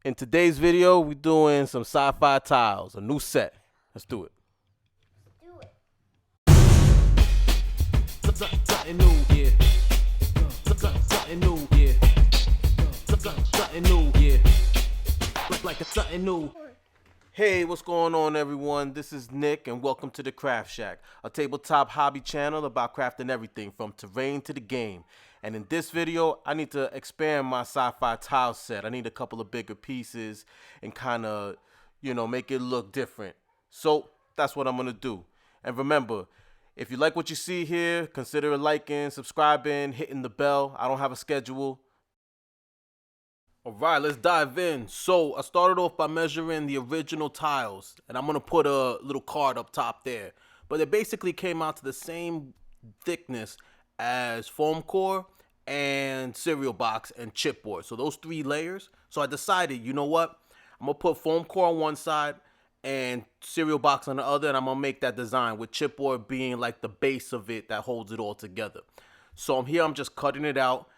In today's video, we're doing some sci-fi tiles, a new set. Let's do it. Something new, yeah. Something new, yeah. Something new, yeah. Like something new. Hey, what's going on, everyone? This is Nick, and welcome to the Craft Shack, a tabletop hobby channel about crafting everything from terrain to the game. And in this video, I need to expand my sci-fi tile set. I need a couple of bigger pieces and kind of, make it look different. So that's what I'm going to do. And remember, if you like what you see here, consider liking, subscribing, hitting the bell. I don't have a schedule. All right, let's dive in. So I started off by measuring the original tiles, and I'm going to put a little card up top there. But it basically came out to the same thickness as foam core and cereal box and chipboard. So those three layers. So I decided, you know what? I'm going to put foam core on one side and cereal box on the other, and I'm going to make that design with chipboard being like the base of it that holds it all together. So I'm just cutting it out.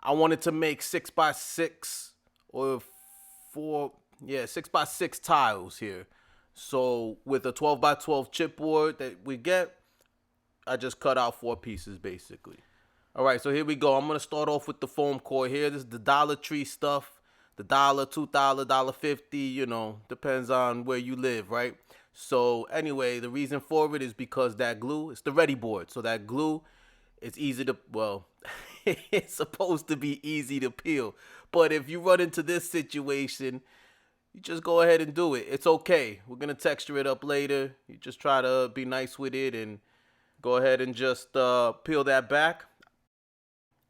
I wanted to make 6x6 or 6x6 tiles here. So with a 12x12 chipboard that we get, I just cut out 4 pieces basically. All right, so here we go. I'm gonna start off with the foam core here. This is the Dollar Tree stuff. The $1, $2, $1.50, depends on where you live, right? So anyway, the reason for it is because that glue, it's the ready board. So that glue, it's easy to, it's supposed to be easy to peel. But if you run into this situation, you just go ahead and do it. It's okay. We're going to texture it up later. You just try to be nice with it and go ahead and just peel that back.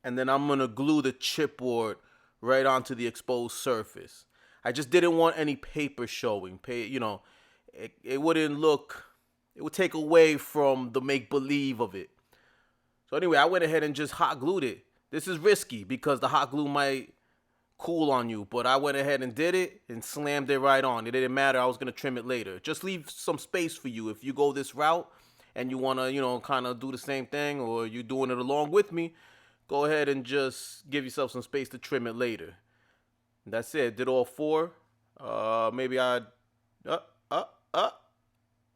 And then I'm going to glue the chipboard right onto the exposed surface. I just didn't want any paper showing. It wouldn't look, it would take away from the make-believe of it. So anyway, I went ahead and just hot glued it. This is risky because the hot glue might cool on you, but I went ahead and did it and slammed it right on. It didn't matter. I was going to trim it later. Just leave some space for you. If you go this route and you want to, kind of do the same thing, or you're doing it along with me, go ahead and just give yourself some space to trim it later. And that's it. Did all 4. Maybe all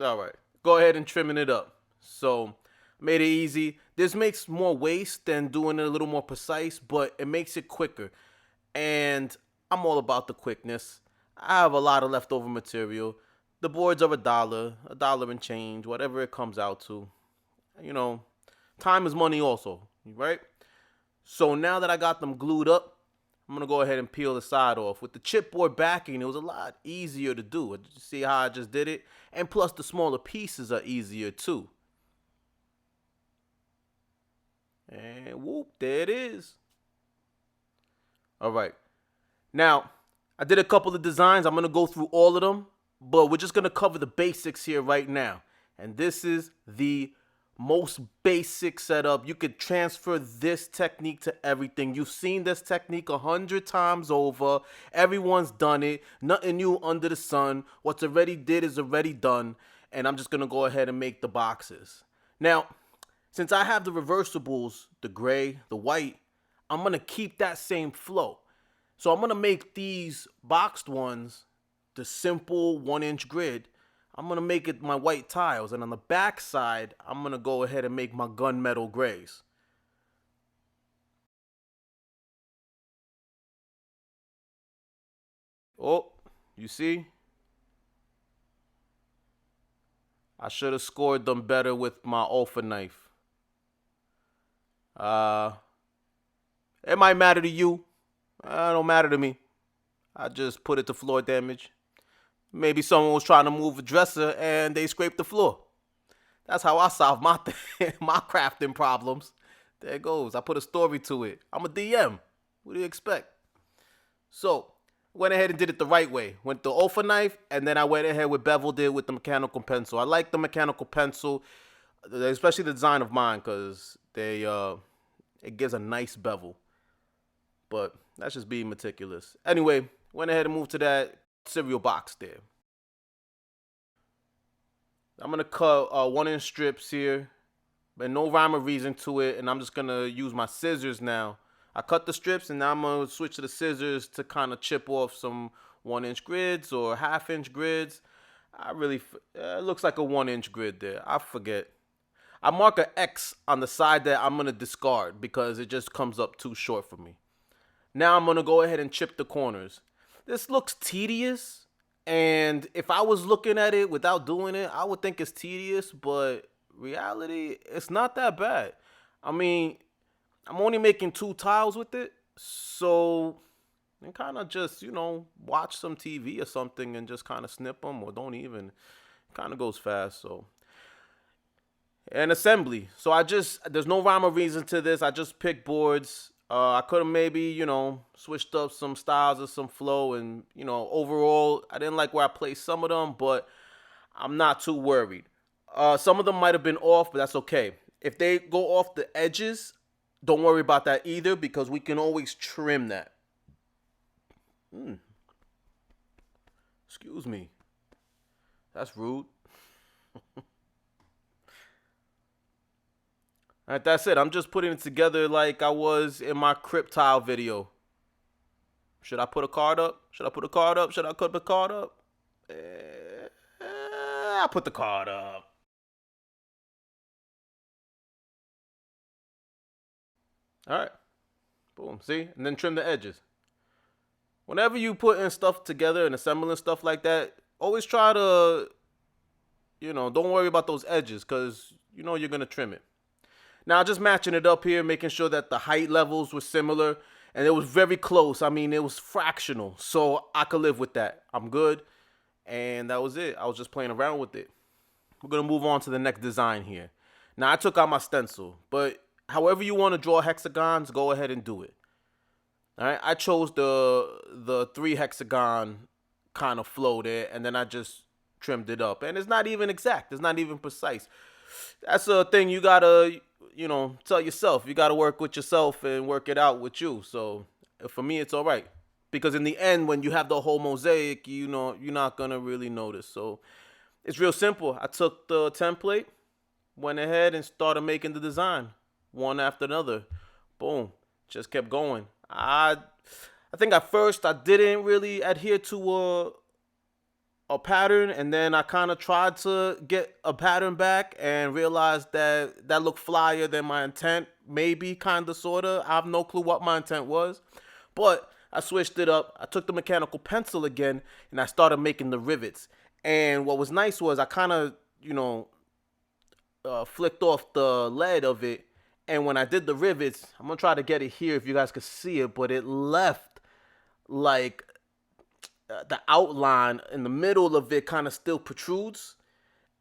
right. Go ahead and trimming it up. So made it easy. This makes more waste than doing it a little more precise, but it makes it quicker. And I'm all about the quickness. I have a lot of leftover material. The boards are $1 and change, whatever it comes out to. Time is money also, right? So now that I got them glued up, I'm going to go ahead and peel the side off. With the chipboard backing, it was a lot easier to do. See how I just did it? And plus the smaller pieces are easier too. And whoop, there it is. All right. Now, I did a couple of designs. I'm going to go through all of them, but we're just going to cover the basics here right now. And this is the most basic setup. You could transfer this technique to everything. You've seen this technique 100 times over. Everyone's done it. Nothing new under the sun. What's already did is already done. And I'm just going to go ahead and make the boxes. Now, since I have the reversibles, the gray, the white, I'm going to keep that same flow. So I'm going to make these boxed ones the simple 1-inch grid. I'm going to make it my white tiles. And on the back side, I'm going to go ahead and make my gunmetal grays. Oh, you see? I should have scored them better with my alpha knife. It might matter to you. It don't matter to me. I just put it to floor damage. Maybe someone was trying to move a dresser and they scraped the floor. That's how I solve my my crafting problems. There it goes. I put a story to it. I'm a DM. What do you expect? So, went ahead and did it the right way. Went the alpha knife, and then I went ahead with beveled it with the mechanical pencil. I like the mechanical pencil, especially the design of mine, because it gives a nice bevel. But that's just being meticulous. Anyway, went ahead and moved to that cereal box there. I'm going to cut 1-inch strips here. But no rhyme or reason to it. And I'm just going to use my scissors now. I cut the strips, and now I'm going to switch to the scissors to kind of chip off some 1-inch grids or half-inch grids. It looks like a 1-inch grid there. I forget. I mark an X on the side that I'm going to discard because it just comes up too short for me. Now I'm going to go ahead and chip the corners. This looks tedious, and if I was looking at it without doing it, I would think it's tedious, but reality, it's not that bad. I mean, I'm only making 2 tiles with it, so and kind of just, watch some TV or something and just kind of snip them, or don't even. Kind of goes fast, so. And assembly. So there's no rhyme or reason to this. I just picked boards. I could have maybe, switched up some styles or some flow. And, overall, I didn't like where I placed some of them, but I'm not too worried. Some of them might have been off, but that's okay. If they go off the edges, don't worry about that either, because we can always trim that. Excuse me. That's rude. Alright, that's it. I'm just putting it together like I was in my crypt tile video. Should I put a card up? Should I put a card up? Should I put the card up? I'll put the card up. Alright. Boom. See? And then trim the edges. Whenever you putting stuff together and assembling stuff like that, always try to, don't worry about those edges, because you're going to trim it. Now, just matching it up here, making sure that the height levels were similar, and it was very close. I mean, it was fractional, so I could live with that. I'm good, and that was it. I was just playing around with it. We're going to move on to the next design here. Now, I took out my stencil, but however you want to draw hexagons, go ahead and do it. All right, I chose the 3 hexagon kind of flow there, and then I just trimmed it up. And it's not even exact. It's not even precise. That's a thing you got to, tell yourself. You got to work with yourself and work it out with you. So for me, it's all right. Because in the end, when you have the whole mosaic, you're not going to really notice. So it's real simple. I took the template, went ahead and started making the design. One after another. Boom. Just kept going. I think at first I didn't really adhere to a pattern, and then I kind of tried to get a pattern back and realized that looked flyer than my intent. Maybe, kind of, sort of. I have no clue what my intent was. But I switched it up. I took the mechanical pencil again, and I started making the rivets. And what was nice was I kind of, flicked off the lead of it. And when I did the rivets, I'm going to try to get it here if you guys could see it, but it left like the outline in the middle of it kind of still protrudes.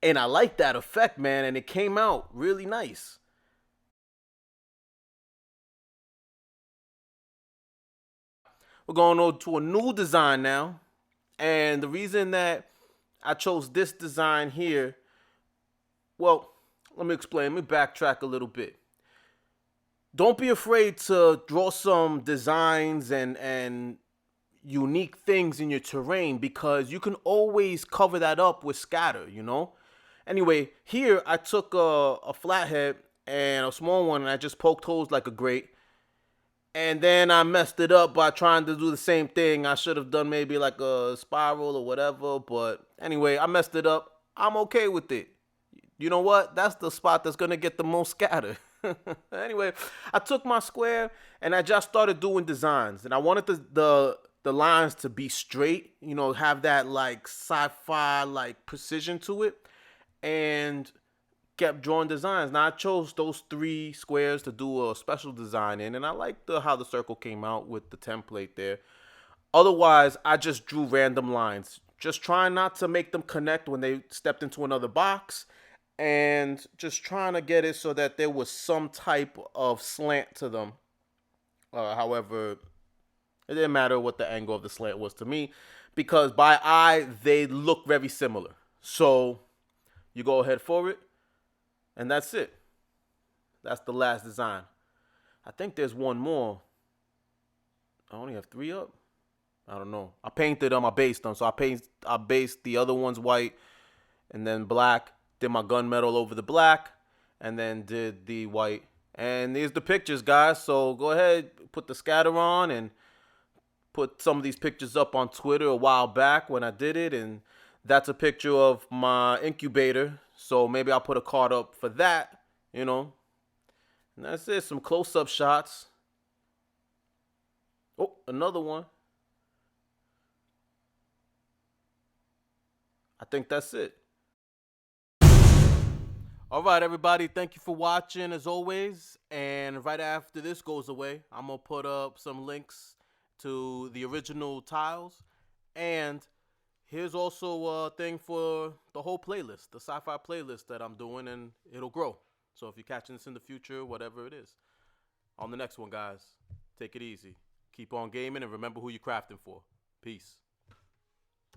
And I like that effect, man, and it came out really nice. We're going on to a new design now. And the reason that I chose this design here, well, let me explain. Let me backtrack a little bit. Don't be afraid to draw some designs and unique things in your terrain, because you can always cover that up with scatter, Anyway, here I took a flathead and a small one, and I just poked holes like a grate. And then I messed it up by trying to do the same thing. I should have done maybe like a spiral or whatever. But anyway, I messed it up. I'm okay with it. You know what? That's the spot that's going to get the most scatter. Anyway, I took my square and I just started doing designs. And I wanted the lines to be straight, have that like sci-fi like precision to it. And kept drawing designs. Now I chose those 3 squares to do a special design in, and I like how the circle came out with the template there. Otherwise, I just drew random lines, just trying not to make them connect when they stepped into another box, and just trying to get it so that there was some type of slant to them. However, it didn't matter what the angle of the slant was to me, because by eye they look very similar. So you go ahead for it. And that's it. That's the last design. I think there's one more. I only have 3 up. I don't know. I painted them. I based them. So I based the other ones white and then black. Did my gunmetal over the black. And then did the white. And there's the pictures, guys. So go ahead. Put the scatter on and put some of these pictures up on Twitter a while back when I did it, and that's a picture of my incubator. So maybe I'll put a card up for that, you know. And that's it. Some close-up shots. Oh, another one. I think that's it. All right, everybody. Thank you for watching, as always. And right after this goes away, I'm going to put up some links to the original tiles. And here's also a thing for the whole playlist, the sci-fi playlist that I'm doing, and it'll grow. So if you're catching this in the future, whatever it is. On the next one, guys, take it easy. Keep on gaming and remember who you're crafting for. Peace.